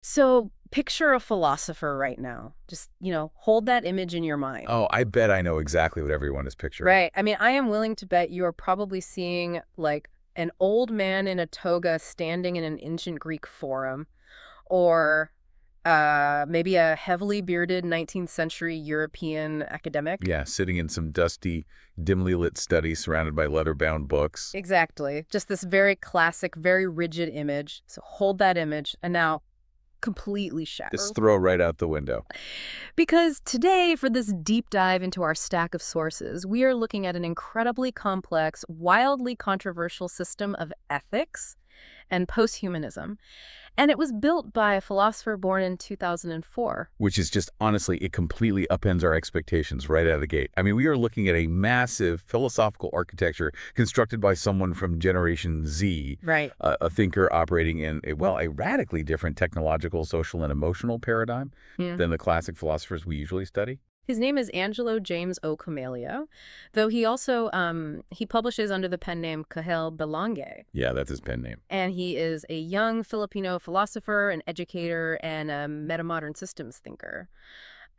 So picture a philosopher right now. Just, hold that image in your mind. Oh, I bet I know exactly what everyone is picturing. Right. I mean, I am willing to bet you are probably seeing like an old man in a toga standing in an ancient Greek forum, or maybe a heavily bearded 19th century European academic. Yeah, sitting in some dusty, dimly lit study surrounded by leather-bound books. Exactly. Just this very classic, very rigid image. So hold that image and now completely shatter. Just throw right out the window. Because today, for this deep dive into our stack of sources, we are looking at an incredibly complex, wildly controversial system of ethics and posthumanism. And it was built by a philosopher born in 2004. Which is just, honestly, it completely upends our expectations right out of the gate. I mean, we are looking at a massive philosophical architecture constructed by someone from Generation Z, Right. a thinker operating in, a radically different technological, social, and emotional paradigm Yeah. than the classic philosophers we usually study. His name is Angelo James O. Comelio, though he also he publishes under the pen name Kahel Belange. Yeah, that's his pen name. And he is a young Filipino philosopher, an educator, and a metamodern systems thinker.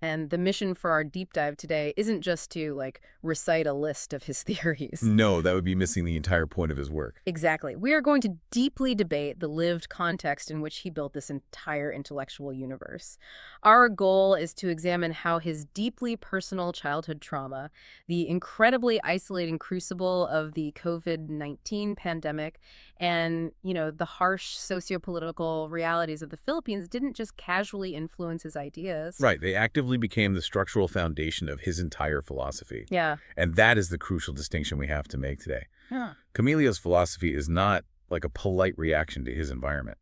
And the mission for our deep dive today isn't just to, recite a list of his theories. No, that would be missing the entire point of his work. Exactly. We are going to deeply debate the lived context in which he built this entire intellectual universe. Our goal is to examine how his deeply personal childhood trauma, the incredibly isolating crucible of the COVID-19 pandemic, and, the harsh sociopolitical realities of the Philippines didn't just casually influence his ideas. Right, they actively became the structural foundation of his entire philosophy. Yeah. And that is the crucial distinction we have to make today. Yeah. Comelio's philosophy is not like a polite reaction to his environment.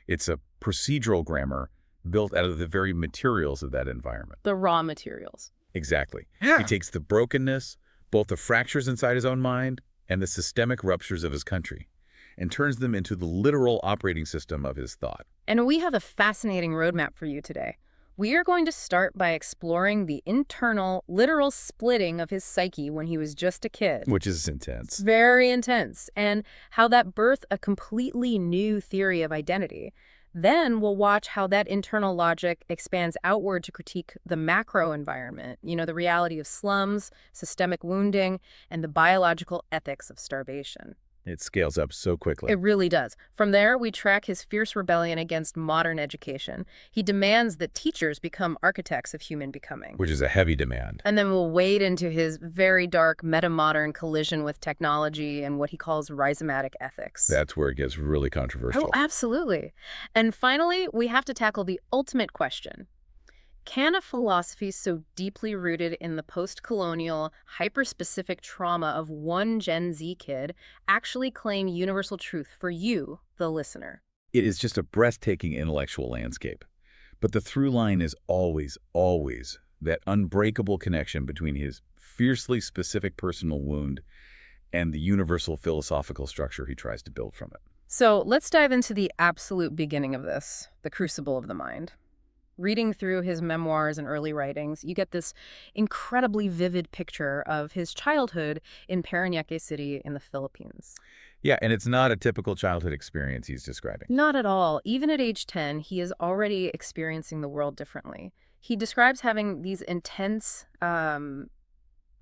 It's a procedural grammar built out of the very materials of that environment. The raw materials. Exactly. Yeah. He takes the brokenness, both the fractures inside his own mind and the systemic ruptures of his country, and turns them into the literal operating system of his thought. And we have a fascinating roadmap for you today. We are going to start by exploring the internal, literal splitting of his psyche when he was just a kid. Which is intense. Very intense. And how that birthed a completely new theory of identity. Then we'll watch how that internal logic expands outward to critique the macro environment, the reality of slums, systemic wounding, and the biological ethics of starvation. It scales up so quickly. It really does. From there, we track his fierce rebellion against modern education. He demands that teachers become architects of human becoming. Which is a heavy demand. And then we'll wade into his very dark metamodern collision with technology and what he calls rhizomatic ethics. That's where it gets really controversial. Oh, absolutely. And finally, we have to tackle the ultimate question. Can a philosophy so deeply rooted in the post-colonial, hyper-specific trauma of one Gen Z kid actually claim universal truth for you, the listener? It is just a breathtaking intellectual landscape. But the through line is always, always that unbreakable connection between his fiercely specific personal wound and the universal philosophical structure he tries to build from it. So let's dive into the absolute beginning of this, the crucible of the mind. Reading through his memoirs and early writings, you get this incredibly vivid picture of his childhood in Parañaque City in the Philippines. Yeah, and it's not a typical childhood experience he's describing. Not at all. Even at age 10, he is already experiencing the world differently. He describes having these intense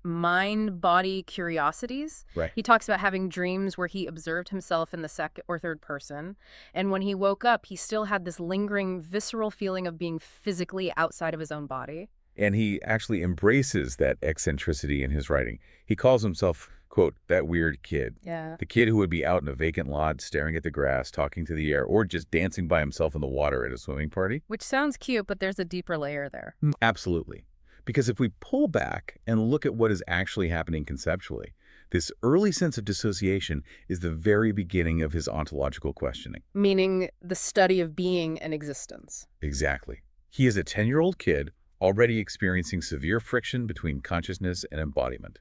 mind-body curiosities. Right. He talks about having dreams where he observed himself in the second or third person. And when he woke up, he still had this lingering, visceral feeling of being physically outside of his own body. And he actually embraces that eccentricity in his writing. He calls himself, quote, that weird kid. Yeah. The kid who would be out in a vacant lot, staring at the grass, talking to the air, or just dancing by himself in the water at a swimming party. Which sounds cute, but there's a deeper layer there. Absolutely. Because if we pull back and look at what is actually happening conceptually, this early sense of dissociation is the very beginning of his ontological questioning. Meaning the study of being and existence. Exactly. He is a 10-year-old kid already experiencing severe friction between consciousness and embodiment.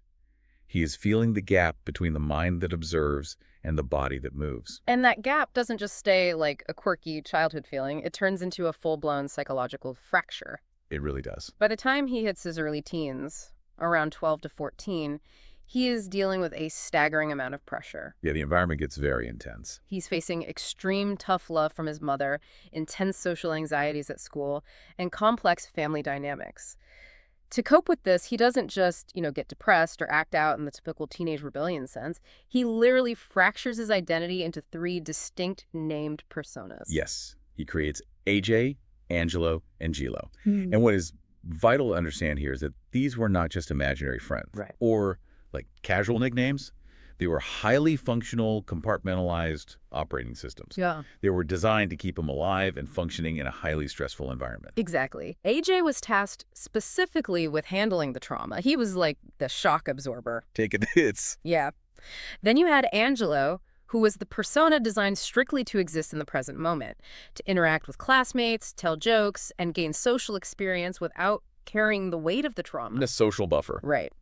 He is feeling the gap between the mind that observes and the body that moves. And that gap doesn't just stay like a quirky childhood feeling. It turns into a full-blown psychological fracture. It really does. By the time he hits his early teens, around 12 to 14, He is dealing with a staggering amount of pressure. Yeah, the environment gets very intense. He's facing extreme tough love from his mother, intense social anxieties at school, and complex family dynamics. To cope with this, he doesn't just, get depressed or act out in the typical teenage rebellion sense. He literally fractures his identity into three distinct named personas. Yes, he creates AJ, Angelo, and Gilo. Hmm. And what is vital to understand here is that these were not just imaginary friends. Right. Or like casual nicknames. They were highly functional, compartmentalized operating systems. Yeah. They were designed to keep him alive and functioning in a highly stressful environment. Exactly. AJ was tasked specifically with handling the trauma. He was like the shock absorber. Taking the hits. Yeah. Then you had Angelo, who was the persona designed strictly to exist in the present moment, to interact with classmates, tell jokes, and gain social experience without carrying the weight of the trauma. The social buffer. Right.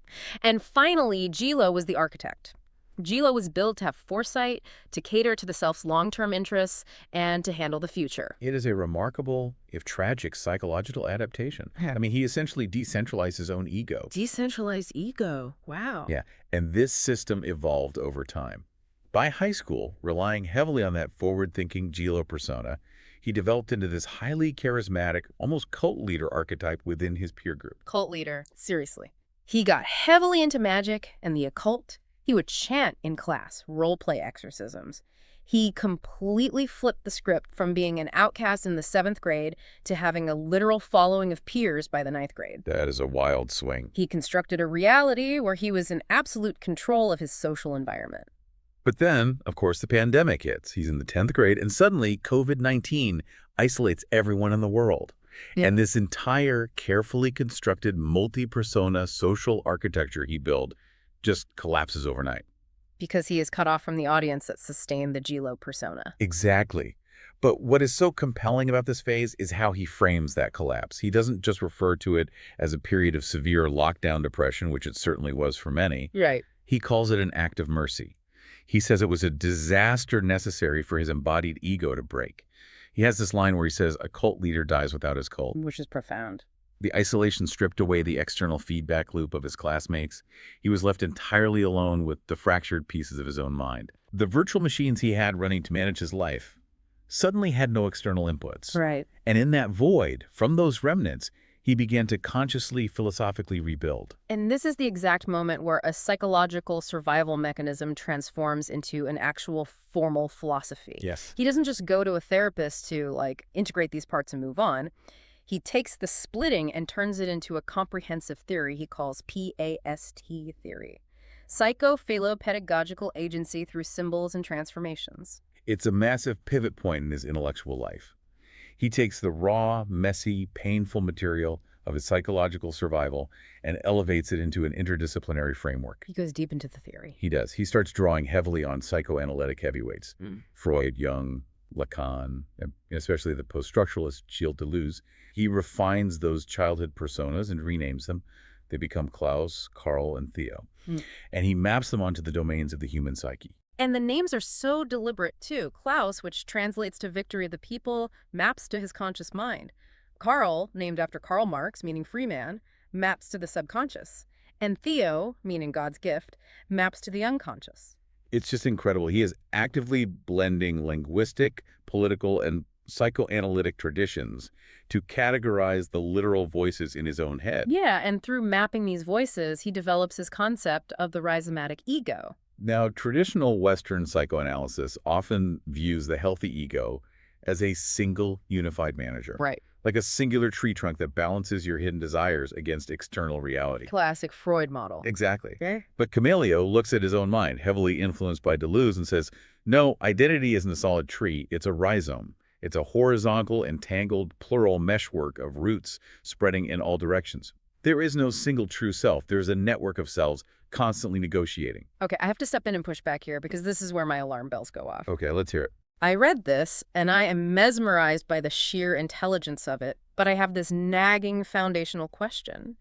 And finally, Gilo was the architect. Gilo was built to have foresight, to cater to the self's long-term interests, and to handle the future. It is a remarkable, if tragic, psychological adaptation. I mean, he essentially decentralized his own ego. Decentralized ego. Wow. Yeah, and this system evolved over time. By high school, relying heavily on that forward-thinking Gilo persona, he developed into this highly charismatic, almost cult leader archetype within his peer group. Cult leader. Seriously. He got heavily into magic and the occult. He would chant in class, role-play exorcisms. He completely flipped the script from being an outcast in the 7th grade to having a literal following of peers by the 9th grade. That is a wild swing. He constructed a reality where he was in absolute control of his social environment. But then, of course, the pandemic hits. He's in the 10th grade, and suddenly COVID-19 isolates everyone in the world. Yeah. And this entire carefully constructed multi-persona social architecture he built just collapses overnight. Because he is cut off from the audience that sustained the Gilo persona. Exactly. But what is so compelling about this phase is how he frames that collapse. He doesn't just refer to it as a period of severe lockdown depression, which it certainly was for many. Right. He calls it an act of mercy. He says it was a disaster necessary for his embodied ego to break. He has this line where he says, a cult leader dies without his cult. Which is profound. The isolation stripped away the external feedback loop of his classmates. He was left entirely alone with the fractured pieces of his own mind. The virtual machines he had running to manage his life suddenly had no external inputs. Right. And in that void, from those remnants, he began to consciously, philosophically rebuild. And this is the exact moment where a psychological survival mechanism transforms into an actual formal philosophy. Yes. He doesn't just go to a therapist to, integrate these parts and move on. He takes the splitting and turns it into a comprehensive theory he calls PAST theory. Psycho-philo-pedagogical agency through symbols and transformations. It's a massive pivot point in his intellectual life. He takes the raw, messy, painful material of his psychological survival and elevates it into an interdisciplinary framework. He goes deep into the theory. He does. He starts drawing heavily on psychoanalytic heavyweights. Freud, Jung, Lacan, and especially the post-structuralist Gilles Deleuze. He refines those childhood personas and renames them. They become Klaus, Carl, and Theo. And he maps them onto the domains of the human psyche. And the names are so deliberate, too. Klaus, which translates to victory of the people, maps to his conscious mind. Karl, named after Karl Marx, meaning free man, maps to the subconscious. And Theo, meaning God's gift, maps to the unconscious. It's just incredible. He is actively blending linguistic, political, and psychoanalytic traditions to categorize the literal voices in his own head. Yeah, and through mapping these voices, he develops his concept of the rhizomatic ego. Now, traditional Western psychoanalysis often views the healthy ego as a single unified manager. Right. Like a singular tree trunk that balances your hidden desires against external reality. Classic Freud model. Exactly. Okay. But Comelio looks at his own mind, heavily influenced by Deleuze, and says, no, identity isn't a solid tree, it's a rhizome. It's a horizontal, entangled, plural meshwork of roots spreading in all directions. There is no single true self. There's a network of selves constantly negotiating. Okay, I have to step in and push back here because this is where my alarm bells go off. Okay, let's hear it. I read this, and I am mesmerized by the sheer intelligence of it, but I have this nagging foundational question.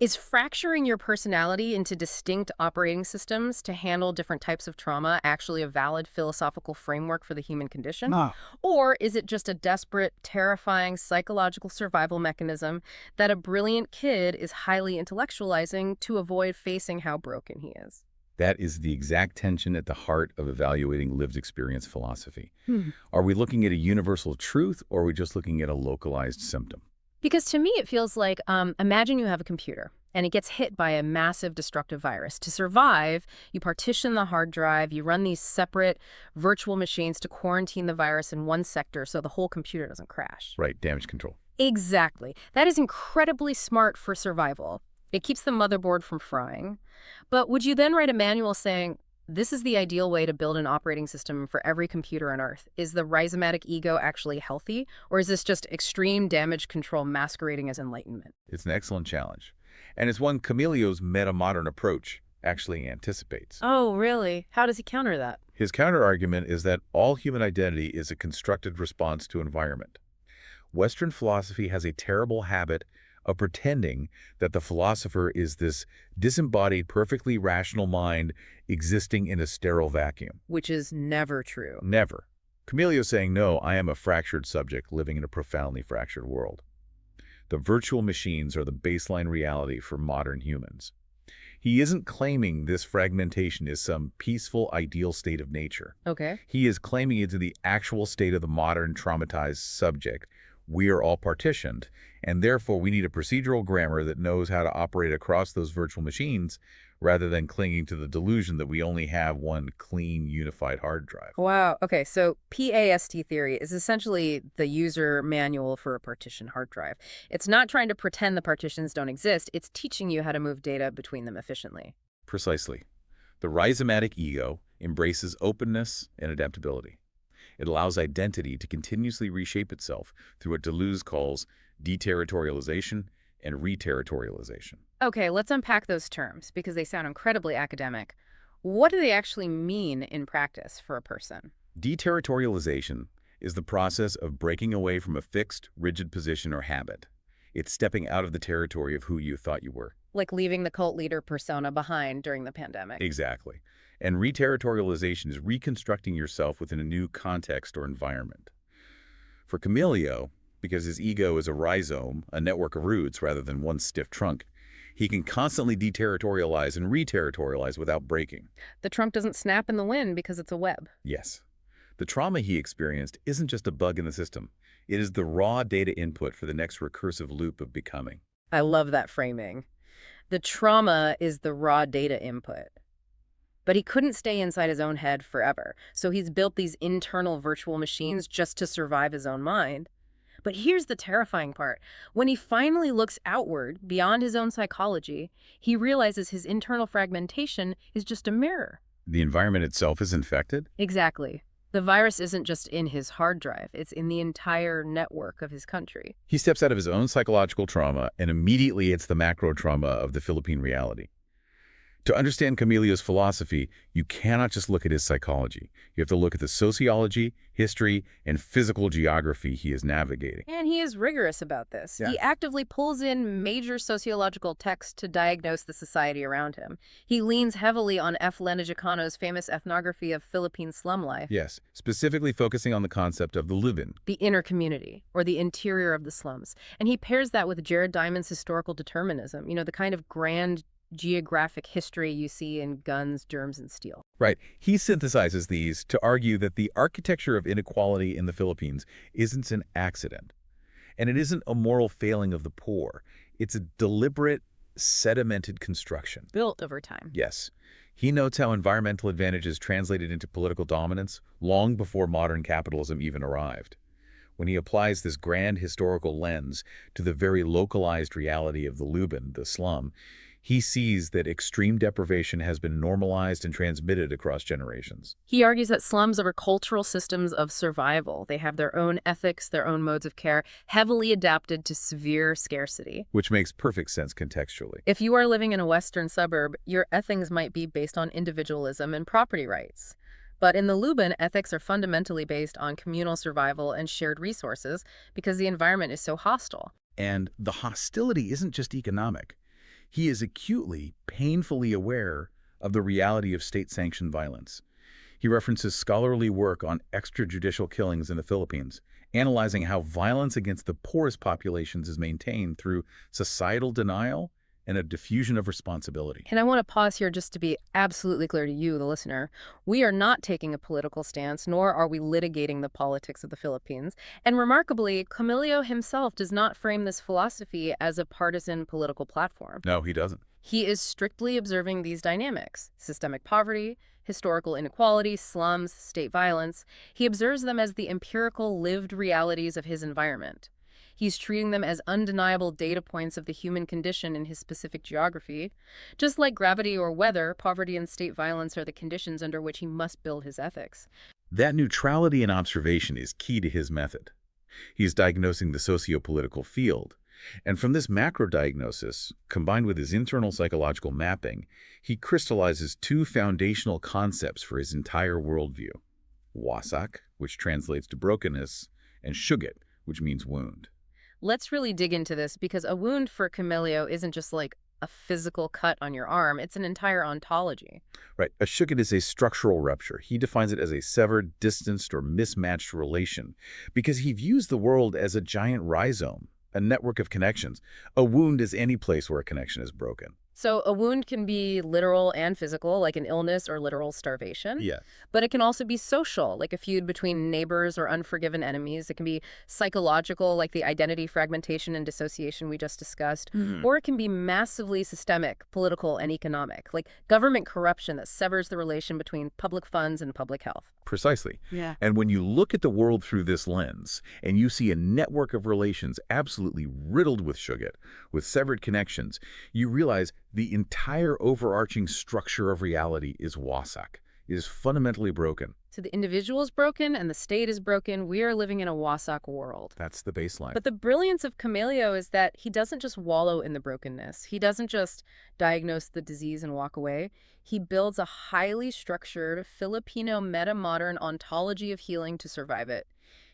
Is fracturing your personality into distinct operating systems to handle different types of trauma actually a valid philosophical framework for the human condition? No. Or is it just a desperate, terrifying psychological survival mechanism that a brilliant kid is highly intellectualizing to avoid facing how broken he is? That is the exact tension at the heart of evaluating lived experience philosophy. Hmm. Are we looking at a universal truth, or are we just looking at a localized symptom? Because to me, it feels like imagine you have a computer and it gets hit by a massive destructive virus. To survive, you partition the hard drive, you run these separate virtual machines to quarantine the virus in one sector so the whole computer doesn't crash. Right, damage control. Exactly. That is incredibly smart for survival. It keeps the motherboard from frying. But would you then write a manual saying, this is the ideal way to build an operating system for every computer on Earth? Is the rhizomatic ego actually healthy? Or is this just extreme damage control masquerading as enlightenment? It's an excellent challenge. And it's one Comelio's meta-modern approach actually anticipates. Oh, really? How does he counter that? His counter-argument is that all human identity is a constructed response to environment. Western philosophy has a terrible habit of pretending that the philosopher is this disembodied, perfectly rational mind existing in a sterile vacuum. Which is never true. Never. Comelio saying, no, I am a fractured subject living in a profoundly fractured world. The virtual machines are the baseline reality for modern humans. He isn't claiming this fragmentation is some peaceful, ideal state of nature. Okay. He is claiming it's the actual state of the modern traumatized subject. We are all partitioned, and therefore we need a procedural grammar that knows how to operate across those virtual machines rather than clinging to the delusion that we only have one clean, unified hard drive. Wow. Okay, so PAST theory is essentially the user manual for a partition hard drive. It's not trying to pretend the partitions don't exist. It's teaching you how to move data between them efficiently. Precisely. The rhizomatic ego embraces openness and adaptability. It allows identity to continuously reshape itself through what Deleuze calls deterritorialization and reterritorialization. Okay, let's unpack those terms because they sound incredibly academic. What do they actually mean in practice for a person? Deterritorialization is the process of breaking away from a fixed, rigid position or habit. It's stepping out of the territory of who you thought you were. Like leaving the cult leader persona behind during the pandemic. Exactly. And reterritorialization is reconstructing yourself within a new context or environment. For Comelio, because his ego is a rhizome, a network of roots rather than one stiff trunk, he can constantly deterritorialize and reterritorialize without breaking. The trunk doesn't snap in the wind because it's a web. Yes. The trauma he experienced isn't just a bug in the system. It is the raw data input for the next recursive loop of becoming. I love that framing. The trauma is the raw data input. But he couldn't stay inside his own head forever, so he's built these internal virtual machines just to survive his own mind. But here's the terrifying part. When he finally looks outward, beyond his own psychology, he realizes his internal fragmentation is just a mirror. The environment itself is infected? Exactly. The virus isn't just in his hard drive, it's in the entire network of his country. He steps out of his own psychological trauma, and immediately it's the macro trauma of the Philippine reality. To understand Comelio's philosophy, you cannot just look at his psychology. You have to look at the sociology, history, and physical geography he is navigating. And he is rigorous about this. Yeah. He actively pulls in major sociological texts to diagnose the society around him. He leans heavily on F. Lenagiacano's famous ethnography of Philippine slum life. Yes, specifically focusing on the concept of the live-in. The inner community, or the interior of the slums. And he pairs that with Jared Diamond's historical determinism, the kind of grand geographic history you see in Guns, Germs, and Steel. Right. He synthesizes these to argue that the architecture of inequality in the Philippines isn't an accident. And it isn't a moral failing of the poor. It's a deliberate, sedimented construction. Built over time. Yes. He notes how environmental advantages translated into political dominance long before modern capitalism even arrived. When he applies this grand historical lens to the very localized reality of the Lubin, the slum, he sees that extreme deprivation has been normalized and transmitted across generations. He argues that slums are cultural systems of survival. They have their own ethics, their own modes of care, heavily adapted to severe scarcity. Which makes perfect sense contextually. If you are living in a western suburb, your ethics might be based on individualism and property rights. But in the Lubin, ethics are fundamentally based on communal survival and shared resources because the environment is so hostile. And the hostility isn't just economic. He is acutely, painfully aware of the reality of state-sanctioned violence. He references scholarly work on extrajudicial killings in the Philippines, analyzing how violence against the poorest populations is maintained through societal denial and a diffusion of responsibility. And I want to pause here just to be absolutely clear to you, the listener. We are not taking a political stance, nor are we litigating the politics of the Philippines. And remarkably, Comelio himself does not frame this philosophy as a partisan political platform. No, he doesn't. He is strictly observing these dynamics: systemic poverty, historical inequality, slums, state violence. He observes them as the empirical lived realities of his environment. He's treating them as undeniable data points of the human condition in his specific geography. Just like gravity or weather, poverty and state violence are the conditions under which he must build his ethics. That neutrality in observation is key to his method. He's diagnosing the socio-political field. And from this macro diagnosis, combined with his internal psychological mapping, he crystallizes two foundational concepts for his entire worldview: wasak, which translates to brokenness, and shugat, which means wound. Let's really dig into this, because a wound for Comelio isn't just like a physical cut on your arm. It's an entire ontology. Right. A shugat is a structural rupture. He defines it as a severed, distanced, or mismatched relation because he views the world as a giant rhizome, a network of connections. A wound is any place where a connection is broken. So a wound can be literal and physical, like an illness or literal starvation. Yeah. But it can also be social, like a feud between neighbors or unforgiven enemies. It can be psychological, like the identity fragmentation and dissociation we just discussed. Or it can be massively systemic, political and economic, like government corruption that severs the relation between public funds and public health. Precisely. Yeah. And when you look at the world through this lens, and you see a network of relations absolutely riddled with shugat, with severed connections, you realize the entire overarching structure of reality is wasak. It is fundamentally broken. So the individual is broken and the state is broken. We are living in a wasak world. That's the baseline. But the brilliance of Comelio is that he doesn't just wallow in the brokenness. He doesn't just diagnose the disease and walk away. He builds a highly structured Filipino meta-modern ontology of healing to survive it.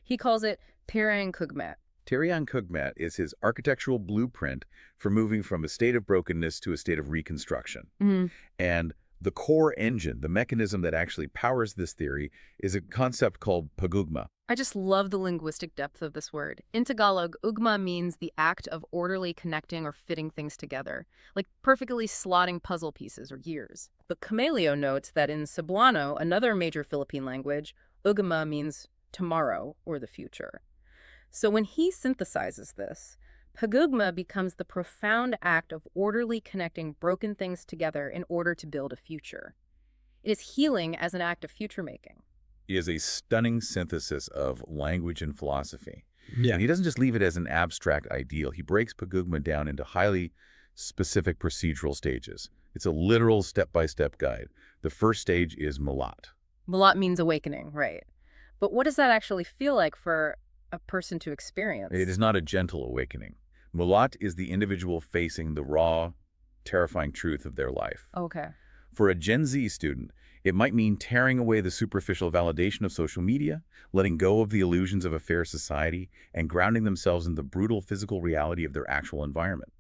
He calls it paraan kugmat. Paraan kugmat is his architectural blueprint for moving from a state of brokenness to a state of reconstruction. And the core engine, the mechanism that actually powers this theory, is a concept called pagugma. I just love the linguistic depth of this word. In Tagalog, ugma means the act of orderly connecting or fitting things together, like perfectly slotting puzzle pieces or gears. But Comelio notes that in Cebuano, another major Philippine language, ugma means tomorrow or the future. So when he synthesizes this, pagugma becomes the profound act of orderly connecting broken things together in order to build a future. It is healing as an act of future-making. It is a stunning synthesis of language and philosophy. Yeah. And he doesn't just leave it as an abstract ideal. He breaks pagugma down into highly specific procedural stages. It's a literal step-by-step guide. The first stage is mulat. Mulat means awakening, right? But what does that actually feel like for a person to experience? It is not a gentle awakening. Mulat is the individual facing the raw, terrifying truth of their life. Okay. For a Gen Z student, it might mean tearing away the superficial validation of social media, letting go of the illusions of a fair society, and grounding themselves in the brutal physical reality of their actual environment.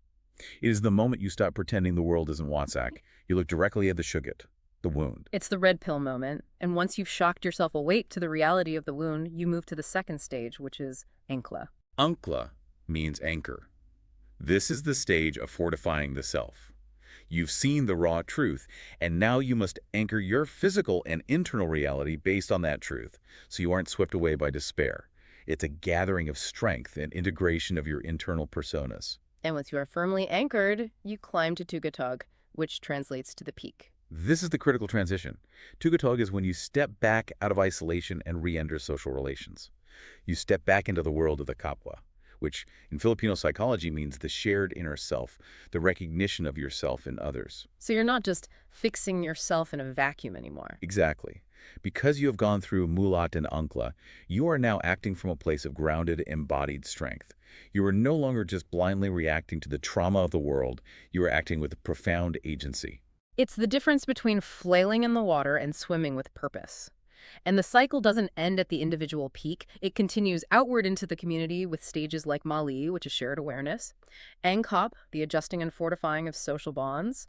It is the moment you stop pretending the world isn't wasak. You look directly at the shugat, the wound. It's the red pill moment, and once you've shocked yourself awake to the reality of the wound, you move to the second stage, which is ankla. Ankla means anchor. This is the stage of fortifying the self. You've seen the raw truth, and now you must anchor your physical and internal reality based on that truth, so you aren't swept away by despair. It's a gathering of strength and integration of your internal personas. And once you are firmly anchored, you climb to tugatog, which translates to the peak. This is the critical transition. Tugatog is when you step back out of isolation and re-enter social relations. You step back into the world of the kapwa, which in Filipino psychology means the shared inner self, the recognition of yourself in others. So you're not just fixing yourself in a vacuum anymore. Exactly. Because you have gone through mulat and ankla, you are now acting from a place of grounded, embodied strength. You are no longer just blindly reacting to the trauma of the world. You are acting with profound agency. It's the difference between flailing in the water and swimming with purpose. And the cycle doesn't end at the individual peak. It continues outward into the community with stages like Mali, which is shared awareness, Angkop, the adjusting and fortifying of social bonds,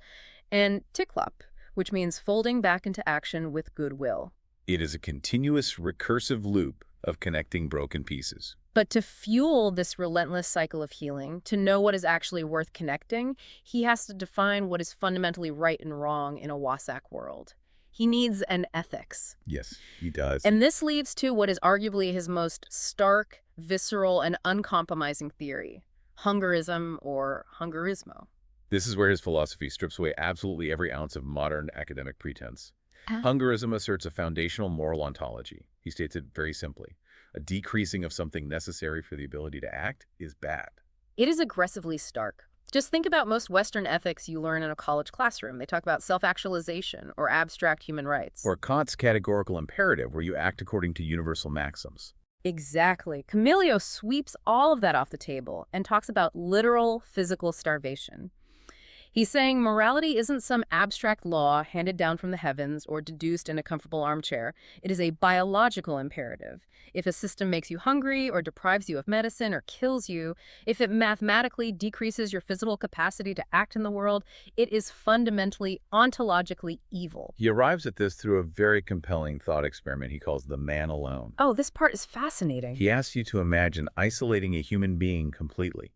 and Tiklop, which means folding back into action with goodwill. It is a continuous, recursive loop of connecting broken pieces. But to fuel this relentless cycle of healing, to know what is actually worth connecting, he has to define what is fundamentally right and wrong in a Wasak world. He needs an ethics. Yes, he does. And this leads to what is arguably his most stark, visceral, and uncompromising theory, hungerism or hungerismo. This is where his philosophy strips away absolutely every ounce of modern academic pretense. Ah. Hungerism asserts a foundational moral ontology. He states it very simply. A decreasing of something necessary for the ability to act is bad. It is aggressively stark. Just think about most Western ethics you learn in a college classroom. They talk about self-actualization or abstract human rights. Or Kant's categorical imperative, where you act according to universal maxims. Exactly. Comelio sweeps all of that off the table and talks about literal physical starvation. He's saying morality isn't some abstract law handed down from the heavens or deduced in a comfortable armchair. It is a biological imperative. If a system makes you hungry or deprives you of medicine or kills you, if it mathematically decreases your physical capacity to act in the world, it is fundamentally, ontologically evil. He arrives at this through a very compelling thought experiment he calls the man alone. Oh, this part is fascinating. He asks you to imagine isolating a human being completely,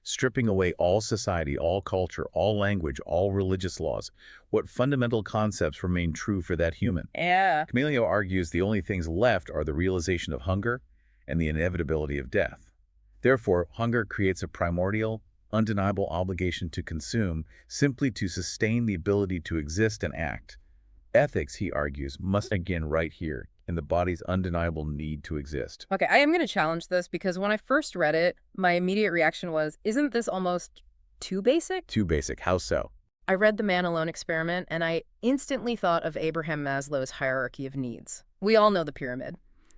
stripping away all society, all culture, all language, all religious laws. What fundamental concepts remain true for that human? Yeah. Comelio argues the only things left are the realization of hunger and the inevitability of death. Therefore, hunger creates a primordial, undeniable obligation to consume, simply to sustain the ability to exist and act. Ethics, he argues, must begin right here, in the body's undeniable need to exist. Okay, I am going to challenge this because when I first read it, my immediate reaction was, isn't this almost too basic? Too basic. How so? I read The Man Alone Experiment and I instantly thought of Abraham Maslow's hierarchy of needs. We all know the pyramid.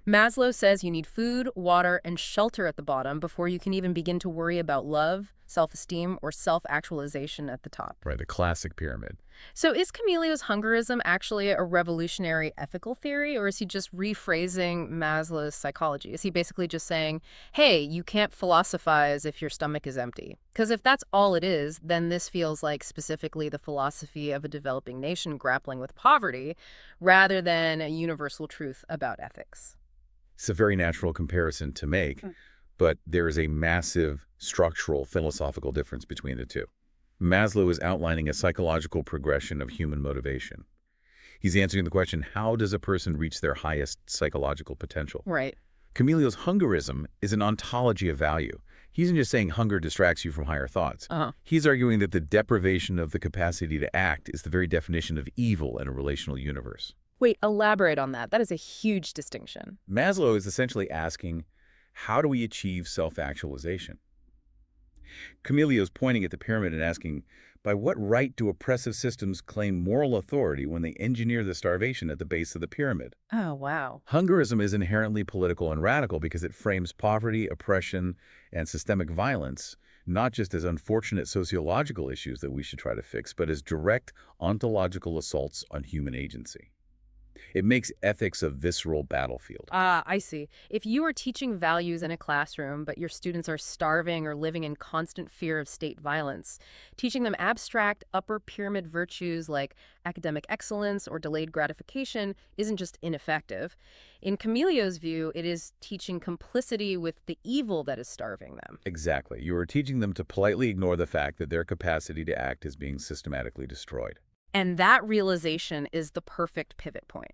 Maslow says you need food, water, and shelter at the bottom before you can even begin to worry about love, self-esteem, or self-actualization at the top. Right, the classic pyramid. So is Comelio's hungerism actually a revolutionary ethical theory, or is he just rephrasing Maslow's psychology? Is he basically just saying, hey, you can't philosophize if your stomach is empty? Because if that's all it is, then this feels like specifically the philosophy of a developing nation grappling with poverty, rather than a universal truth about ethics. It's a very natural comparison to make, but there is a massive structural philosophical difference between the two. Maslow is outlining a psychological progression of human motivation. He's answering the question, how does a person reach their highest psychological potential? Right. Comelio's hungerism is an ontology of value. He isn't just saying hunger distracts you from higher thoughts. He's arguing that the deprivation of the capacity to act is the very definition of evil in a relational universe. Wait, elaborate on that. That is a huge distinction. Maslow is essentially asking, how do we achieve self-actualization? Comelio's pointing at the pyramid and asking, by what right do oppressive systems claim moral authority when they engineer the starvation at the base of the pyramid? Oh, wow. Hungerism is inherently political and radical because it frames poverty, oppression, and systemic violence not just as unfortunate sociological issues that we should try to fix, but as direct ontological assaults on human agency. It makes ethics a visceral battlefield. I see. If you are teaching values in a classroom, but your students are starving or living in constant fear of state violence, teaching them abstract upper pyramid virtues like academic excellence or delayed gratification isn't just ineffective. In Comelio's view, it is teaching complicity with the evil that is starving them. Exactly. You are teaching them to politely ignore the fact that their capacity to act is being systematically destroyed. And that realization is the perfect pivot point.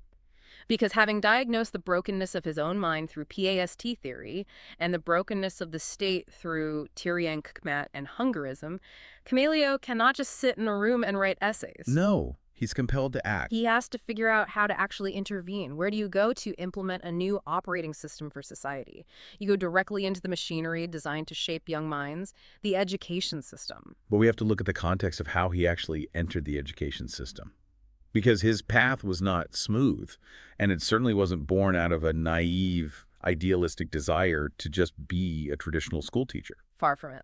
Because having diagnosed the brokenness of his own mind through PAST theory and the brokenness of the state through Kmat and hungerism, Comelio cannot just sit in a room and write essays. No, he's compelled to act. He has to figure out how to actually intervene. Where do you go to implement a new operating system for society? You go directly into the machinery designed to shape young minds, the education system. But we have to look at the context of how he actually entered the education system. Because his path was not smooth, and it certainly wasn't born out of a naive, idealistic desire to just be a traditional school teacher. Far from it.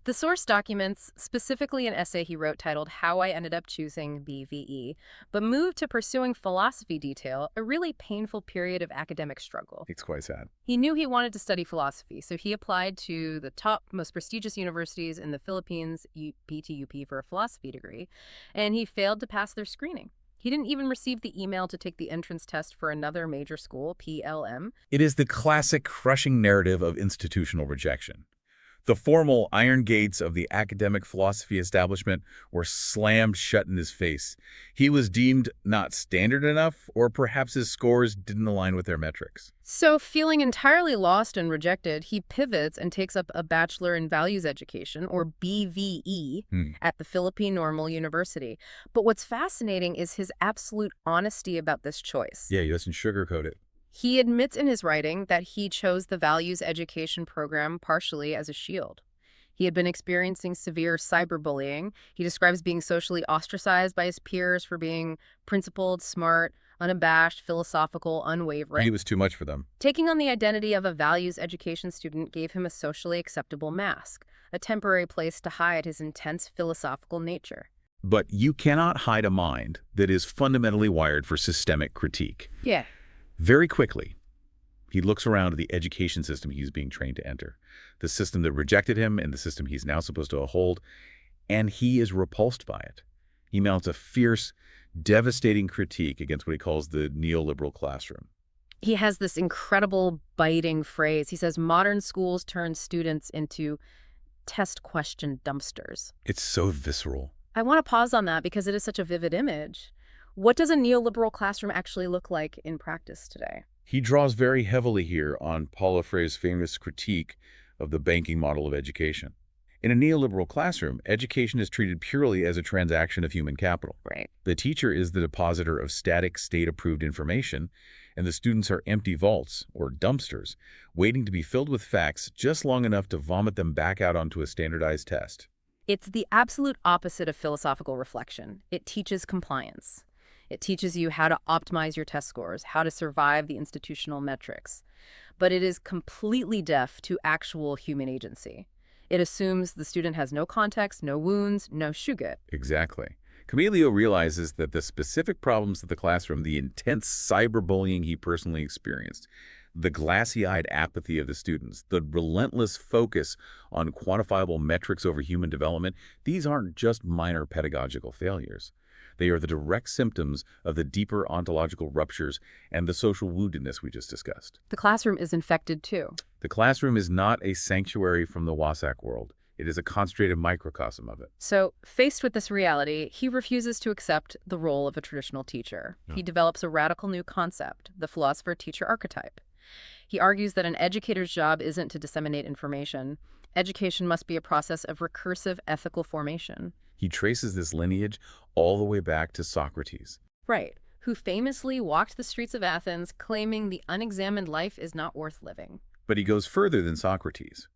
The source documents specifically an essay he wrote titled How I Ended Up Choosing BVE, but moved to pursuing philosophy detail, a really painful period of academic struggle. It's quite sad. He knew he wanted to study philosophy, so he applied to the top, most prestigious universities in the Philippines, PTUP, for a philosophy degree, and he failed to pass their screening. He didn't even receive the email to take the entrance test for another major school, PLM. It is the classic crushing narrative of institutional rejection. The formal iron gates of the academic philosophy establishment were slammed shut in his face. He was deemed not standard enough, or perhaps his scores didn't align with their metrics. So, feeling entirely lost and rejected, he pivots and takes up a Bachelor in Values Education, or BVE, at the Philippine Normal University. But what's fascinating is his absolute honesty about this choice. Yeah, he doesn't sugarcoat it. He admits in his writing that he chose the values education program partially as a shield. He had been experiencing severe cyberbullying. He describes being socially ostracized by his peers for being principled, smart, unabashed, philosophical, unwavering. He was too much for them. Taking on the identity of a values education student gave him a socially acceptable mask, a temporary place to hide his intense philosophical nature. But you cannot hide a mind that is fundamentally wired for systemic critique. Yeah. Very quickly, he looks around at the education system he's being trained to enter, the system that rejected him and the system he's now supposed to uphold, and he is repulsed by it. He mounts a fierce, devastating critique against what he calls the neoliberal classroom. He has this incredible biting phrase. He says, modern schools turn students into test question dumpsters. It's so visceral. I want to pause on that because it is such a vivid image. What does a neoliberal classroom actually look like in practice today? He draws very heavily here on Paulo Freire's famous critique of the banking model of education. In a neoliberal classroom, education is treated purely as a transaction of human capital. Right. The teacher is the depositor of static, state-approved information, and the students are empty vaults, or dumpsters, waiting to be filled with facts just long enough to vomit them back out onto a standardized test. It's the absolute opposite of philosophical reflection. It teaches compliance. It teaches you how to optimize your test scores, how to survive the institutional metrics. But it is completely deaf to actual human agency. It assumes the student has no context, no wounds, no shugut. Exactly. Comelio realizes that the specific problems of the classroom, the intense cyberbullying he personally experienced, the glassy-eyed apathy of the students, the relentless focus on quantifiable metrics over human development, these aren't just minor pedagogical failures. They are the direct symptoms of the deeper ontological ruptures and the social woundedness we just discussed. The classroom is infected too. The classroom is not a sanctuary from the WASAC world. It is a concentrated microcosm of it. So, faced with this reality, he refuses to accept the role of a traditional teacher. He develops a radical new concept, the philosopher-teacher archetype. He argues that an educator's job isn't to disseminate information. Education must be a process of recursive ethical formation. He traces this lineage all the way back to Socrates. Right, who famously walked the streets of Athens claiming the unexamined life is not worth living. But he goes further than Socrates.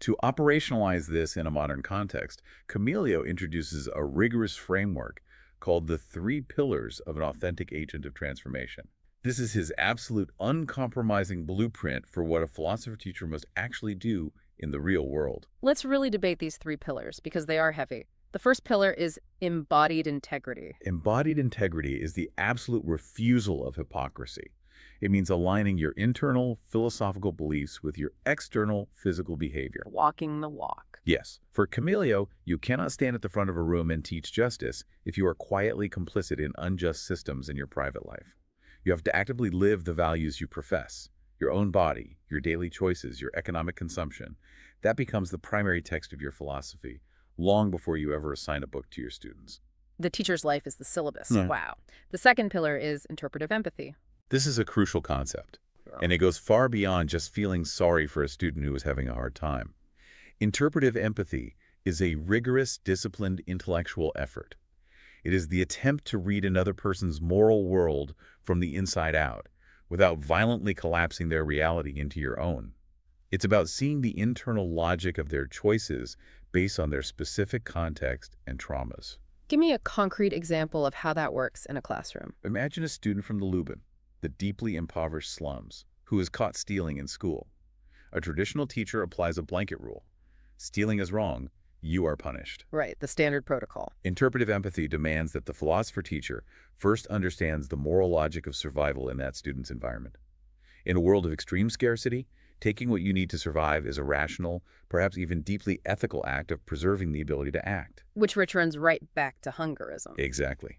To operationalize this in a modern context, Comelio introduces a rigorous framework called the 3 pillars of an authentic agent of transformation. This is his absolute uncompromising blueprint for what a philosopher teacher must actually do in the real world. Let's really debate these 3 pillars because they are heavy. The first pillar is embodied integrity. Embodied integrity is the absolute refusal of hypocrisy. It means aligning your internal philosophical beliefs with your external physical behavior. Walking the walk. Yes. For Comelio, you cannot stand at the front of a room and teach justice if you are quietly complicit in unjust systems in your private life. You have to actively live the values you profess. Your own body, your daily choices, your economic consumption. That becomes the primary text of your philosophy, long before you ever assign a book to your students. The teacher's life is the syllabus. Yeah. Wow. The second pillar is interpretive empathy. This is a crucial concept, and it goes far beyond just feeling sorry for a student who is having a hard time. Interpretive empathy is a rigorous, disciplined intellectual effort. It is the attempt to read another person's moral world from the inside out, without violently collapsing their reality into your own. It's about seeing the internal logic of their choices based on their specific context and traumas. Give me a concrete example of how that works in a classroom. Imagine a student from the Lubin, the deeply impoverished slums, who is caught stealing in school. A traditional teacher applies a blanket rule. Stealing is wrong. You are punished. Right, the standard protocol. Interpretive empathy demands that the philosopher-teacher first understands the moral logic of survival in that student's environment. In a world of extreme scarcity, taking what you need to survive is a rational, perhaps even deeply ethical act of preserving the ability to act. Which returns right back to hungerism. Exactly.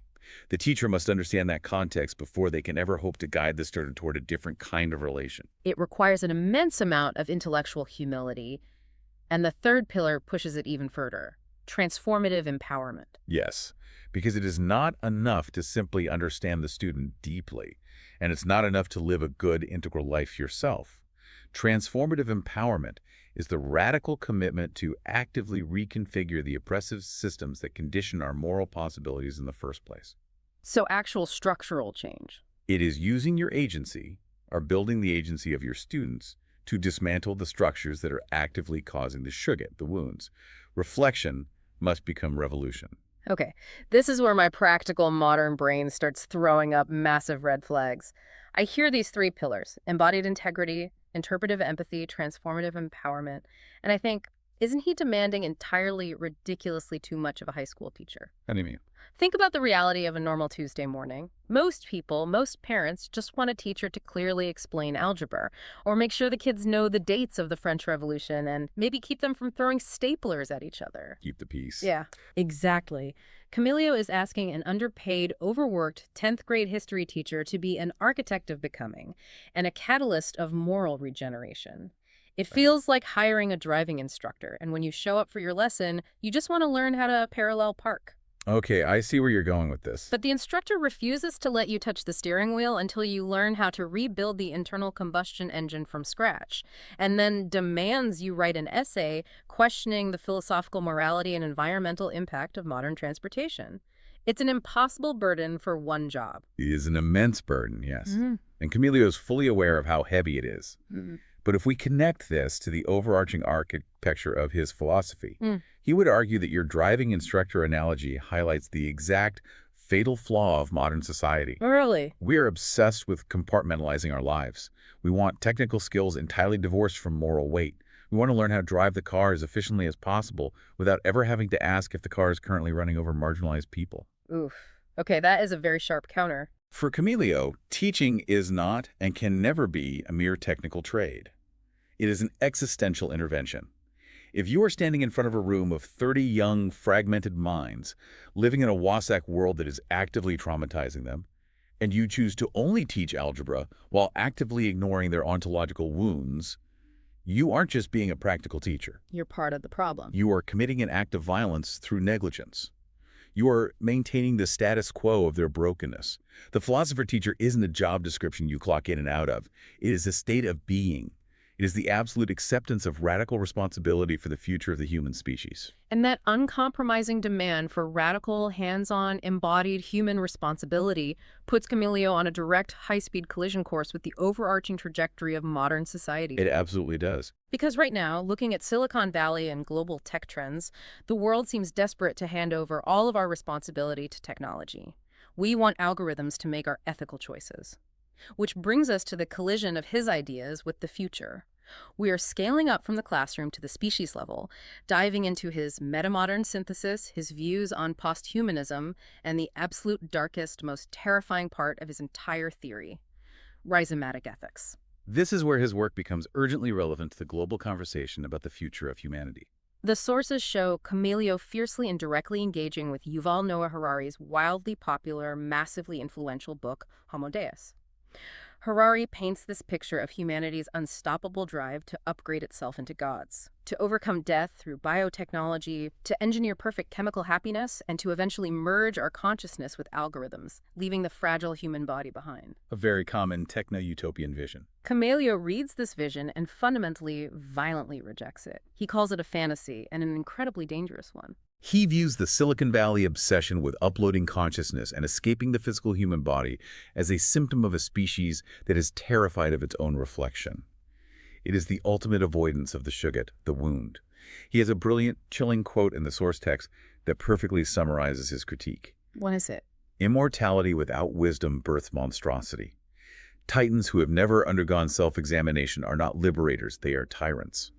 The teacher must understand that context before they can ever hope to guide the student toward a different kind of relation. It requires an immense amount of intellectual humility, and the third pillar pushes it even further: transformative empowerment. Yes, because it is not enough to simply understand the student deeply, and it's not enough to live a good, integral life yourself. Transformative empowerment is the radical commitment to actively reconfigure the oppressive systems that condition our moral possibilities in the first place. So actual structural change. It is using your agency, or building the agency of your students, to dismantle the structures that are actively causing the shuget, the wounds. Reflection must become revolution. Okay, this is where my practical modern brain starts throwing up massive red flags. I hear these three pillars: embodied integrity, interpretive empathy, transformative empowerment, and I think, isn't he demanding entirely ridiculously too much of a high school teacher? How do you mean? Think about the reality of a normal Tuesday morning. Most people, most parents, just want a teacher to clearly explain algebra, or make sure the kids know the dates of the French Revolution, and maybe keep them from throwing staplers at each other. Keep the peace. Yeah, exactly. Comelio is asking an underpaid, overworked 10th grade history teacher to be an architect of becoming and a catalyst of moral regeneration. It feels like hiring a driving instructor, and when you show up for your lesson, you just want to learn how to parallel park. Okay, I see where you're going with this. But the instructor refuses to let you touch the steering wheel until you learn how to rebuild the internal combustion engine from scratch, and then demands you write an essay questioning the philosophical morality and environmental impact of modern transportation. It's an impossible burden for one job. It is an immense burden, yes. And Comelio is fully aware of how heavy it is. But if we connect this to the overarching architecture of his philosophy, he would argue that your driving instructor analogy highlights the exact fatal flaw of modern society. Really? We are obsessed with compartmentalizing our lives. We want technical skills entirely divorced from moral weight. We want to learn how to drive the car as efficiently as possible without ever having to ask if the car is currently running over marginalized people. Oof. Okay, that is a very sharp counter. For Comelio, teaching is not and can never be a mere technical trade. It is an existential intervention. If you are standing in front of a room of 30 young, fragmented minds, living in a WASAC world that is actively traumatizing them, and you choose to only teach algebra while actively ignoring their ontological wounds, you aren't just being a practical teacher. You're part of the problem. You are committing an act of violence through negligence. You are maintaining the status quo of their brokenness. The philosopher-teacher isn't a job description you clock in and out of. It is a state of being. It is the absolute acceptance of radical responsibility for the future of the human species. And that uncompromising demand for radical, hands-on, embodied human responsibility puts Comelio on a direct, high-speed collision course with the overarching trajectory of modern society. It absolutely does. Because right now, looking at Silicon Valley and global tech trends, the world seems desperate to hand over all of our responsibility to technology. We want algorithms to make our ethical choices. Which brings us to the collision of his ideas with the future. We are scaling up from the classroom to the species level, diving into his metamodern synthesis, his views on posthumanism, and the absolute darkest, most terrifying part of his entire theory: rhizomatic ethics. This is where his work becomes urgently relevant to the global conversation about the future of humanity. The sources show Comelio fiercely and directly engaging with Yuval Noah Harari's wildly popular, massively influential book, Homo Deus. Harari paints this picture of humanity's unstoppable drive to upgrade itself into gods, to overcome death through biotechnology, to engineer perfect chemical happiness, and to eventually merge our consciousness with algorithms, leaving the fragile human body behind. A very common techno-utopian vision. Comelio reads this vision and fundamentally, violently rejects it. He calls it a fantasy, and an incredibly dangerous one. He views the Silicon Valley obsession with uploading consciousness and escaping the physical human body as a symptom of a species that is terrified of its own reflection. It is the ultimate avoidance of the shuget, the wound. He has a brilliant, chilling quote in the source text that perfectly summarizes his critique. What is it? Immortality without wisdom births monstrosity. Titans who have never undergone self-examination are not liberators, they are tyrants.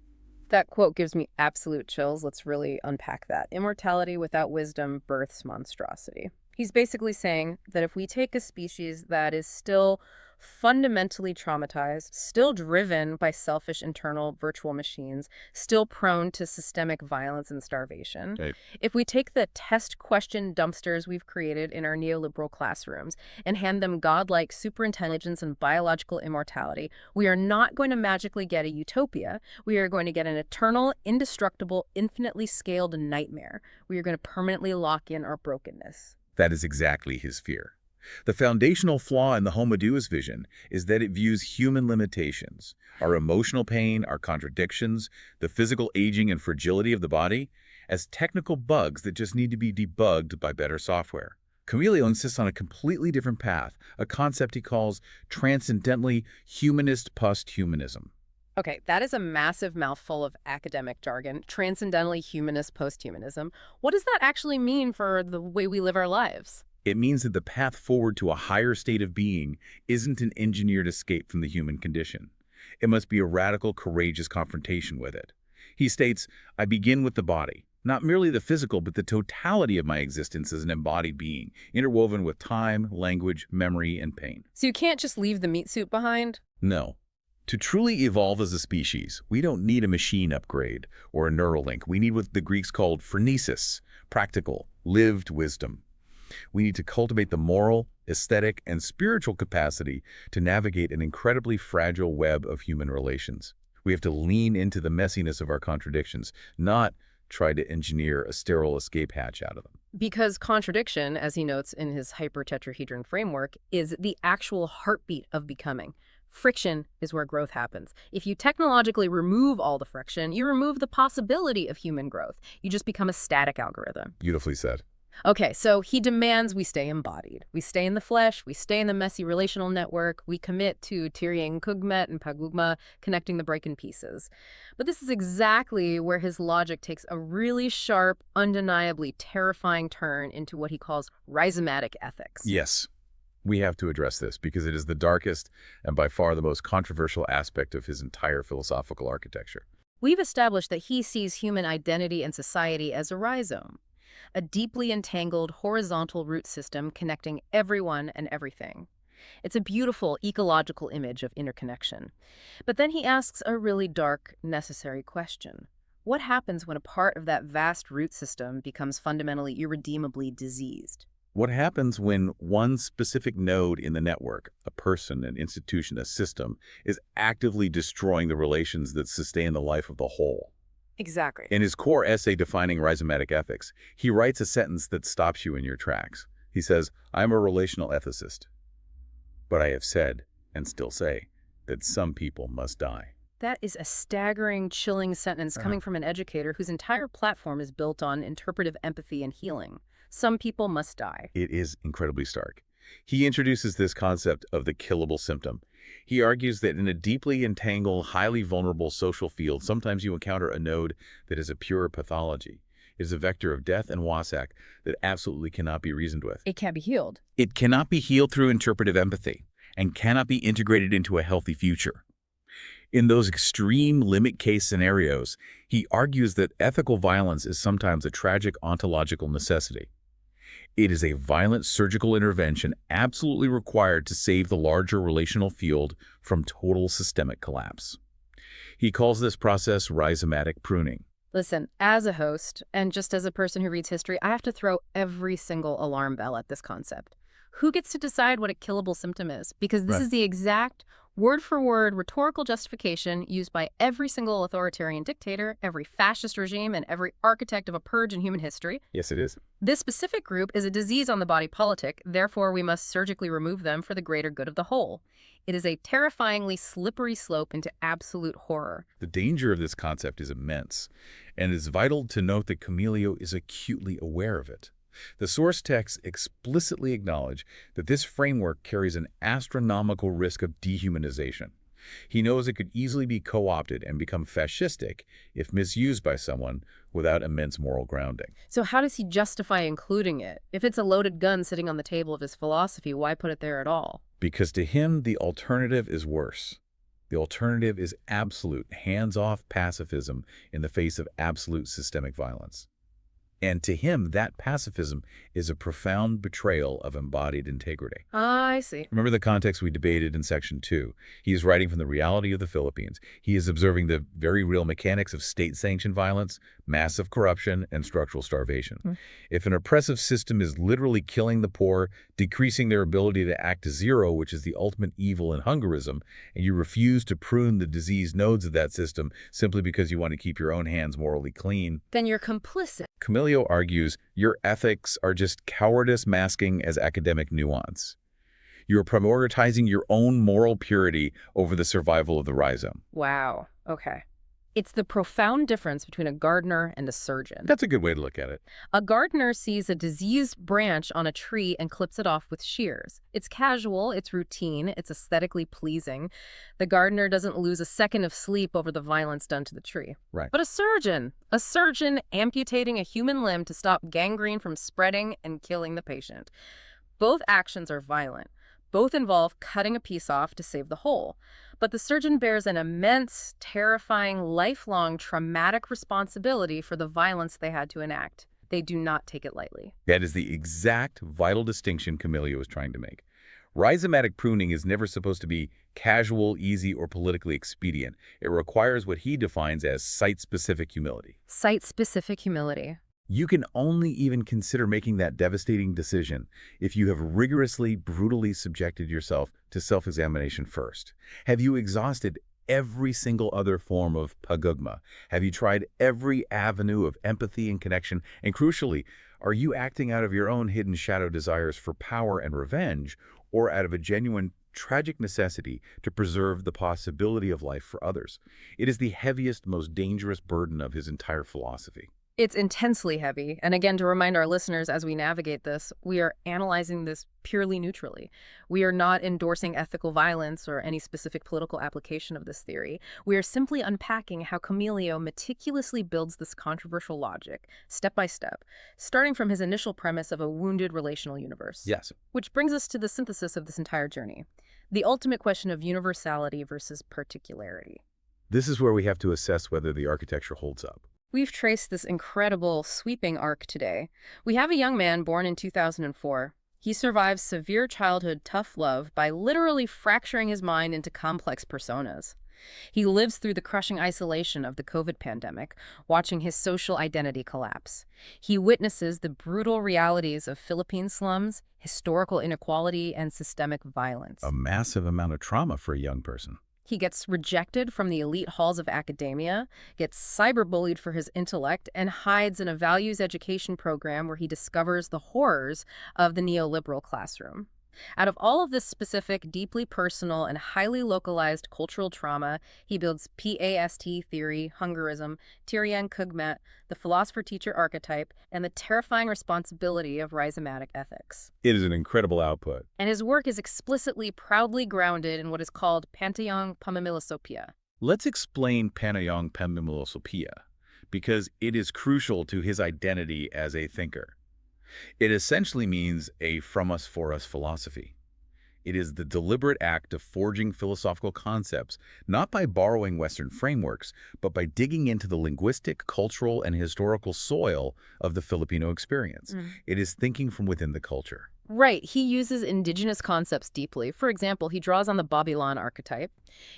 That quote gives me absolute chills. Let's really unpack that. Immortality without wisdom births monstrosity. He's basically saying that if we take a species that is still fundamentally traumatized, still driven by selfish internal virtual machines, still prone to systemic violence and starvation, Right. if we take the test question dumpsters we've created in our neoliberal classrooms and hand them godlike superintelligence and biological immortality, we are not going to magically get a utopia. We are going to get an eternal, indestructible, infinitely scaled nightmare. We are going to permanently lock in our brokenness. That is exactly his fear. The foundational flaw in the Homo Deus vision is that it views human limitations, our emotional pain, our contradictions, the physical aging and fragility of the body, as technical bugs that just need to be debugged by better software. Comelio insists on a completely different path, a concept he calls transcendently humanist posthumanism. Okay, that is a massive mouthful of academic jargon. Transcendentally humanist posthumanism. What does that actually mean for the way we live our lives? It means that the path forward to a higher state of being isn't an engineered escape from the human condition. It must be a radical, courageous confrontation with it. He states, I begin with the body, not merely the physical, but the totality of my existence as an embodied being, interwoven with time, language, memory, and pain. So you can't just leave the meat suit behind? No. To truly evolve as a species, we don't need a machine upgrade or a neural link. We need what the Greeks called phronesis, practical, lived wisdom. We need to cultivate the moral, aesthetic, and spiritual capacity to navigate an incredibly fragile web of human relations. We have to lean into the messiness of our contradictions, not try to engineer a sterile escape hatch out of them. Because contradiction, as he notes in his hypertetrahedron framework, is the actual heartbeat of becoming. Friction is where growth happens. If you technologically remove all the friction, you remove the possibility of human growth. You just become a static algorithm. Beautifully said. Okay, so he demands we stay embodied. We stay in the flesh, we stay in the messy relational network, we commit to Tyriang Kugmet and Pagugma, connecting the broken pieces. But this is exactly where his logic takes a really sharp, undeniably terrifying turn into what he calls rhizomatic ethics. Yes, we have to address this because it is the darkest and by far the most controversial aspect of his entire philosophical architecture. We've established that he sees human identity and society as a rhizome, a deeply entangled horizontal root system connecting everyone and everything. It's a beautiful ecological image of interconnection. But then he asks a really dark, necessary question. What happens when a part of that vast root system becomes fundamentally irredeemably diseased? What happens when one specific node in the network, a person, an institution, a system, is actively destroying the relations that sustain the life of the whole? Exactly. In his core essay defining rhizomatic ethics, he writes a sentence that stops you in your tracks. He says, I am a relational ethicist, but I have said, and still say, that some people must die. That is a staggering, chilling sentence coming from an educator whose entire platform is built on interpretive empathy and healing. Some people must die. It is incredibly stark. He introduces this concept of the killable symptom. He argues that in a deeply entangled, highly vulnerable social field, sometimes you encounter a node that is a pure pathology. It is a vector of death and wasak that absolutely cannot be reasoned with. It can't be healed. It cannot be healed through interpretive empathy and cannot be integrated into a healthy future. In those extreme limit case scenarios, he argues that ethical violence is sometimes a tragic ontological necessity. It is a violent surgical intervention absolutely required to save the larger relational field from total systemic collapse. He calls this process rhizomatic pruning. Listen, as a host, and just as a person who reads history, I have to throw every single alarm bell at this concept. Who gets to decide what a killable symptom is? Because this is the exact word-for-word rhetorical justification used by every single authoritarian dictator, every fascist regime, and every architect of a purge in human history. Yes, it is. This specific group is a disease on the body politic, therefore we must surgically remove them for the greater good of the whole. It is a terrifyingly slippery slope into absolute horror. The danger of this concept is immense, and it is vital to note that Comelio is acutely aware of it. The source texts explicitly acknowledge that this framework carries an astronomical risk of dehumanization. He knows it could easily be co-opted and become fascistic if misused by someone without immense moral grounding. So how does he justify including it? If it's a loaded gun sitting on the table of his philosophy, why put it there at all? Because to him, the alternative is worse. The alternative is absolute, hands-off pacifism in the face of absolute systemic violence. And to him, that pacifism is a profound betrayal of embodied integrity. I see. Remember the context we debated in Section 2. He is writing from the reality of the Philippines. He is observing the very real mechanics of state-sanctioned violence, massive corruption, and structural starvation. If an oppressive system is literally killing the poor, decreasing their ability to act to zero, which is the ultimate evil in hungerism, and you refuse to prune the diseased nodes of that system simply because you want to keep your own hands morally clean, Then you're complicit. Comelio argues your ethics are just cowardice masking as academic nuance. You're prioritizing your own moral purity over the survival of the rhizome. Wow. Okay. It's the profound difference between a gardener and a surgeon. That's a good way to look at it. A gardener sees a diseased branch on a tree and clips it off with shears. It's casual, it's routine, it's aesthetically pleasing. The gardener doesn't lose a second of sleep over the violence done to the tree. Right. But a surgeon amputating a human limb to stop gangrene from spreading and killing the patient. Both actions are violent. Both involve cutting a piece off to save the whole. But the surgeon bears an immense, terrifying, lifelong, traumatic responsibility for the violence they had to enact. They do not take it lightly. That is the exact vital distinction Comelio is trying to make. Rhizomatic pruning is never supposed to be casual, easy, or politically expedient. It requires what he defines as site-specific humility. Site-specific humility. You can only even consider making that devastating decision if you have rigorously, brutally subjected yourself to self-examination first. Have you exhausted every single other form of pagugma? Have you tried every avenue of empathy and connection? And crucially, are you acting out of your own hidden shadow desires for power and revenge, or out of a genuine tragic necessity to preserve the possibility of life for others? It is the heaviest, most dangerous burden of his entire philosophy. It's intensely heavy. And again, to remind our listeners as we navigate this, we are analyzing this purely neutrally. We are not endorsing ethical violence or any specific political application of this theory. We are simply unpacking how Comelio meticulously builds this controversial logic, step by step, starting from his initial premise of a wounded relational universe. Yes. Which brings us to the synthesis of this entire journey, the ultimate question of universality versus particularity. This is where we have to assess whether the architecture holds up. We've traced this incredible, sweeping arc today. We have a young man born in 2004. He survives severe childhood tough love by literally fracturing his mind into complex personas. He lives through the crushing isolation of the COVID pandemic, watching his social identity collapse. He witnesses the brutal realities of Philippine slums, historical inequality, and systemic violence. A massive amount of trauma for a young person. He gets rejected from the elite halls of academia, gets cyberbullied for his intellect, and hides in a values education program where he discovers the horrors of the neoliberal classroom. Out of all of this specific, deeply personal, and highly localized cultural trauma, he builds PAST theory, hungerism, Tirian Kugmet, the philosopher-teacher archetype, and the terrifying responsibility of rhizomatic ethics. It is an incredible output. And his work is explicitly, proudly grounded in what is called Pantheon Pamimilosopia. Let's explain Panayong Pamimilosopia, because it is crucial to his identity as a thinker. It essentially means a from us for us philosophy. It is the deliberate act of forging philosophical concepts, not by borrowing Western frameworks, but by digging into the linguistic, cultural, and historical soil of the Filipino experience. It is thinking from within the culture. Right. He uses indigenous concepts deeply. For example, he draws on the Babilan archetype.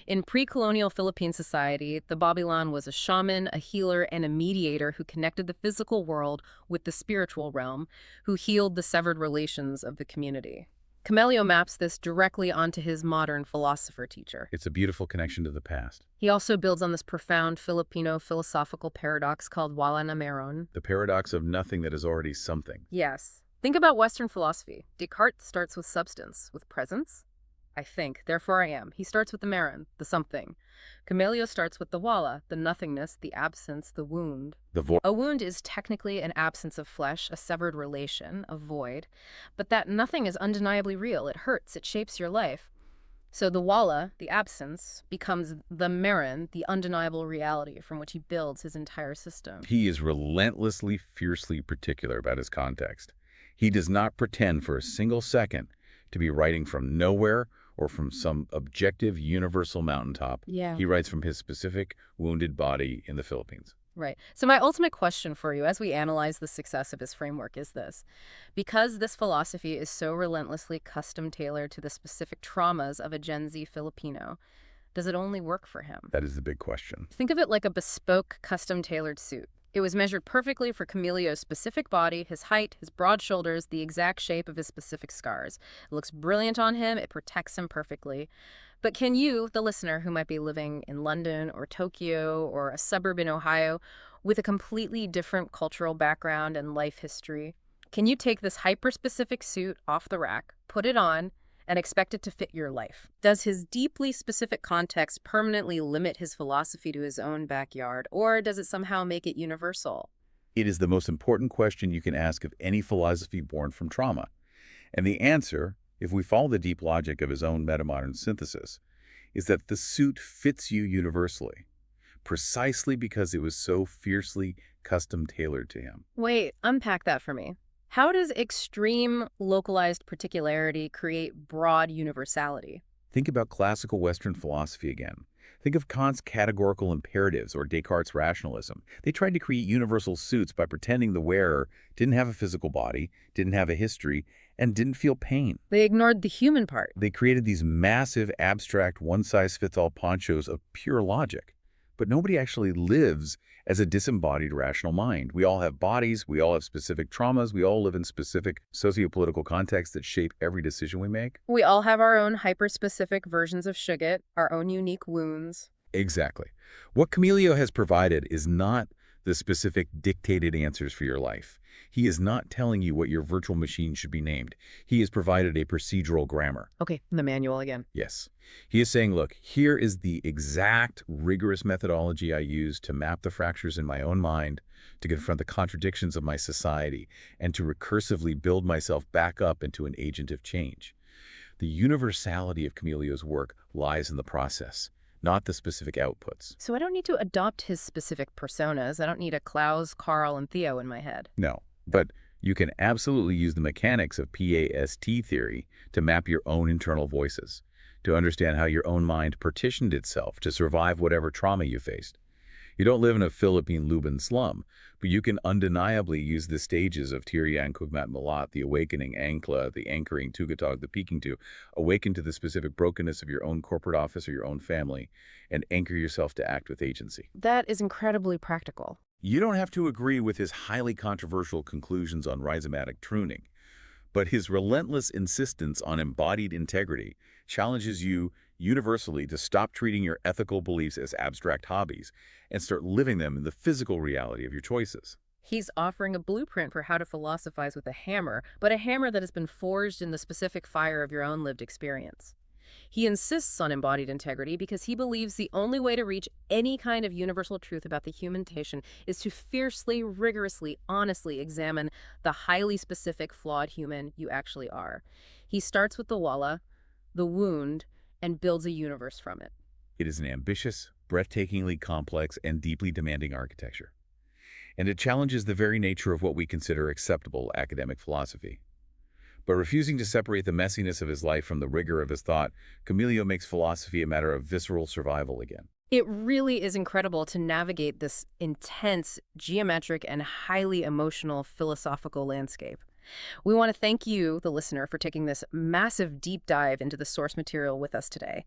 In pre-colonial Philippine society, the Babilan was a shaman, a healer, and a mediator who connected the physical world with the spiritual realm, who healed the severed relations of the community. Comelio maps this directly onto his modern philosopher teacher. It's a beautiful connection to the past. He also builds on this profound Filipino philosophical paradox called wala na meron. The paradox of nothing that is already something. Yes. Think about Western philosophy. Descartes starts with substance, with presence. I think, therefore I am. He starts with the meron, the something. Comelio starts with the wala, the nothingness, the absence, the wound. The void. A wound is technically an absence of flesh, a severed relation, a void. But that nothing is undeniably real. It hurts. It shapes your life. So the wala, the absence, becomes the meron, the undeniable reality from which he builds his entire system. He is relentlessly, fiercely particular about his context. He does not pretend for a single second to be writing from nowhere or from some objective universal mountaintop. Yeah. He writes from his specific wounded body in the Philippines. Right. So my ultimate question for you as we analyze the success of his framework is this. Because this philosophy is so relentlessly custom tailored to the specific traumas of a Gen Z Filipino, does it only work for him? That is the big question. Think of it like a bespoke, custom-tailored suit. It was measured perfectly for Comelio's specific body, his height, his broad shoulders, the exact shape of his specific scars. It looks brilliant on him, it protects him perfectly. But can you, the listener who might be living in London or Tokyo or a suburb in Ohio with a completely different cultural background and life history, can you take this hyper-specific suit off the rack, put it on, and expect it to fit your life? Does his deeply specific context permanently limit his philosophy to his own backyard, or does it somehow make it universal? It is the most important question you can ask of any philosophy born from trauma. And the answer, if we follow the deep logic of his own metamodern synthesis, is that the suit fits you universally, precisely because it was so fiercely custom-tailored to him. Wait, unpack that for me. How does extreme localized particularity create broad universality? Think about classical Western philosophy again. Think of Kant's categorical imperatives or Descartes' rationalism. They tried to create universal suits by pretending the wearer didn't have a physical body, didn't have a history, and didn't feel pain. They ignored the human part. They created these massive, abstract, one-size-fits-all ponchos of pure logic. But nobody actually lives as a disembodied rational mind. We all have bodies, we all have specific traumas, we all live in specific sociopolitical contexts that shape every decision we make. We all have our own hyper-specific versions of Shugget, our own unique wounds. Exactly. What Comelio has provided is not the specific dictated answers for your life. He is not telling you what your virtual machine should be named. He has provided a procedural grammar. Okay, the manual again. Yes. He is saying, look, here is the exact rigorous methodology I use to map the fractures in my own mind, to confront the contradictions of my society, and to recursively build myself back up into an agent of change. The universality of Comelio's work lies in the process, not the specific outputs. So I don't need to adopt his specific personas. I don't need a Klaus, Carl, and Theo in my head. No, but you can absolutely use the mechanics of PAST theory to map your own internal voices, to understand how your own mind partitioned itself to survive whatever trauma you faced. You don't live in a Philippine Luban slum, but you can undeniably use the stages of Tirian Kugmat Malat, the awakening Ankla, the anchoring Tugatog, the peaking to, awaken to the specific brokenness of your own corporate office or your own family, and anchor yourself to act with agency. That is incredibly practical. You don't have to agree with his highly controversial conclusions on rhizomatic pruning, but his relentless insistence on embodied integrity challenges you universally to stop treating your ethical beliefs as abstract hobbies and start living them in the physical reality of your choices. He's offering a blueprint for how to philosophize with a hammer, but a hammer that has been forged in the specific fire of your own lived experience. He insists on embodied integrity because he believes the only way to reach any kind of universal truth about the human condition is to fiercely, rigorously, honestly examine the highly specific, flawed human you actually are. He starts with the walla, the wound, and builds a universe from it. It is an ambitious, breathtakingly complex, and deeply demanding architecture. And it challenges the very nature of what we consider acceptable academic philosophy. By refusing to separate the messiness of his life from the rigor of his thought, Comelio makes philosophy a matter of visceral survival again. It really is incredible to navigate this intense, geometric, and highly emotional philosophical landscape. We want to thank you, the listener, for taking this massive deep dive into the source material with us today.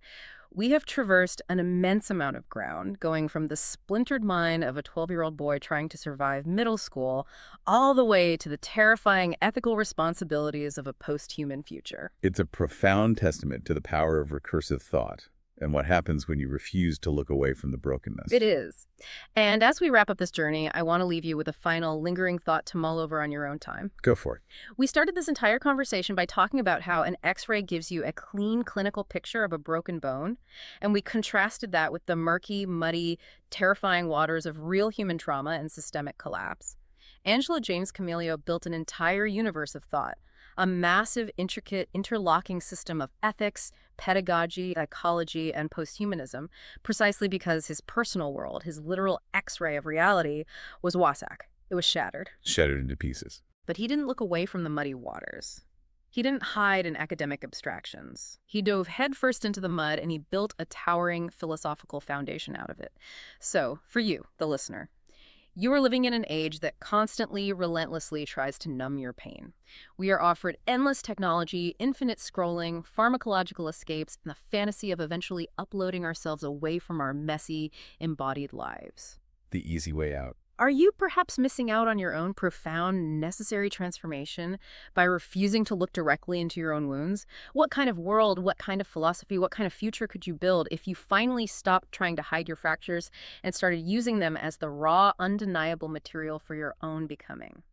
We have traversed an immense amount of ground, going from the splintered mind of a 12-year-old boy trying to survive middle school, all the way to the terrifying ethical responsibilities of a post-human future. It's a profound testament to the power of recursive thought and what happens when you refuse to look away from the brokenness. It is. And as we wrap up this journey, I want to leave you with a final lingering thought to mull over on your own time. Go for it. We started this entire conversation by talking about how an X-ray gives you a clean clinical picture of a broken bone, and we contrasted that with the murky, muddy, terrifying waters of real human trauma and systemic collapse. Angelo James Comelio built an entire universe of thought, a massive, intricate, interlocking system of ethics, pedagogy, psychology, and posthumanism, precisely because his personal world, his literal X-ray of reality, was wasak. It was shattered. Shattered into pieces. But he didn't look away from the muddy waters. He didn't hide in academic abstractions. He dove headfirst into the mud and he built a towering philosophical foundation out of it. So, for you, the listener, you are living in an age that constantly, relentlessly tries to numb your pain. We are offered endless technology, infinite scrolling, pharmacological escapes, and the fantasy of eventually uploading ourselves away from our messy, embodied lives. The easy way out. Are you perhaps missing out on your own profound, necessary transformation by refusing to look directly into your own wounds? What kind of world, what kind of philosophy, what kind of future could you build if you finally stopped trying to hide your fractures and started using them as the raw, undeniable material for your own becoming?